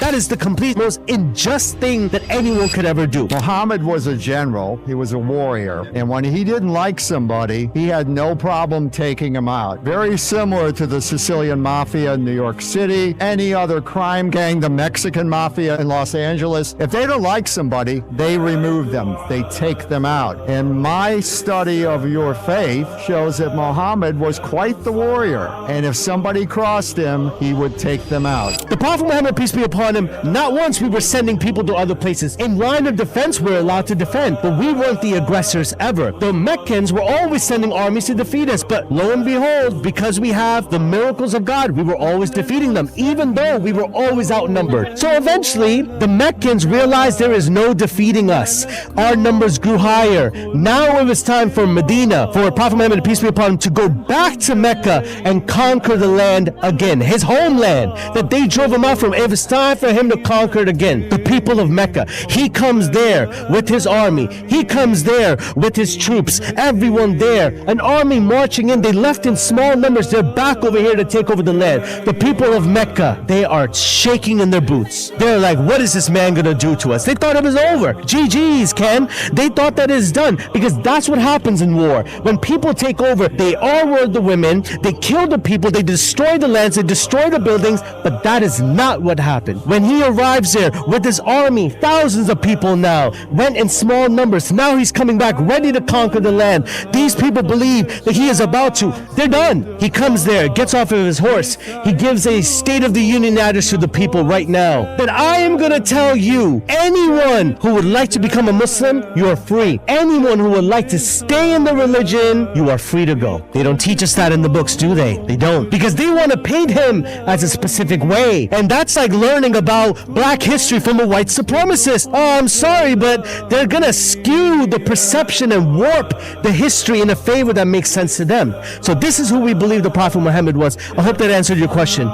That is the complete most unjust thing that anyone could ever do. Muhammad was a general, he was a warrior, and when he didn't like somebody, he had no problem taking him out. Very similar to the Sicilian Mafia in New York City, any other crime gang, the Mexican Mafia in Los Angeles. If they don't like somebody, they remove them, they take them out. And my study of your faith shows that Muhammad was quite the warrior, and if somebody crossed him, he would take them out. The Prophet Muhammad, peace be upon him, not once we were sending people to other places. In line of defense, we're allowed to defend, but we weren't the aggressors ever. The Meccans were always sending armies to defeat us, but lo and behold, because we have the miracles of God, we were always defeating them, even though we were always outnumbered. So eventually, the Meccans realized there is no defeating us. Our numbers grew higher. Now it was time for Medina, for Prophet Muhammad, peace be upon him, to go back to Mecca and conquer the land again, his homeland that they drove him out from. It was time for him to conquer it again. The people of Mecca. He comes there with his army. He comes there with his troops. Everyone there. An army marching in. They left in small numbers. They're back over here to take over the land. The people of Mecca, they are shaking in their boots. They're like, what is this man gonna do to us? They thought it was over. GG's, Ken. They thought that is done, because that's what happens in war. When people take over, they R-word the women, they kill the people, they destroy the lands, they destroy the buildings, but that is not what happened. When he arrives there with his army, thousands of people now, went in small numbers. Now he's coming back ready to conquer the land. These people believe that he is about to. They're done. He comes there, gets off of his horse. He gives a State of the Union address to the people right now. That I am going to tell you, anyone who would like to become a Muslim, you are free. Anyone who would like to stay in the religion, you are free to go. They don't teach us that in the books, do they? They don't. Because they want to paint him as a specific way. And that's like learning about black history from a white supremacist. Oh, I'm sorry, but they're gonna skew the perception and warp the history in a favor that makes sense to them. So this is who we believe the Prophet Muhammad was. I hope that answered your question.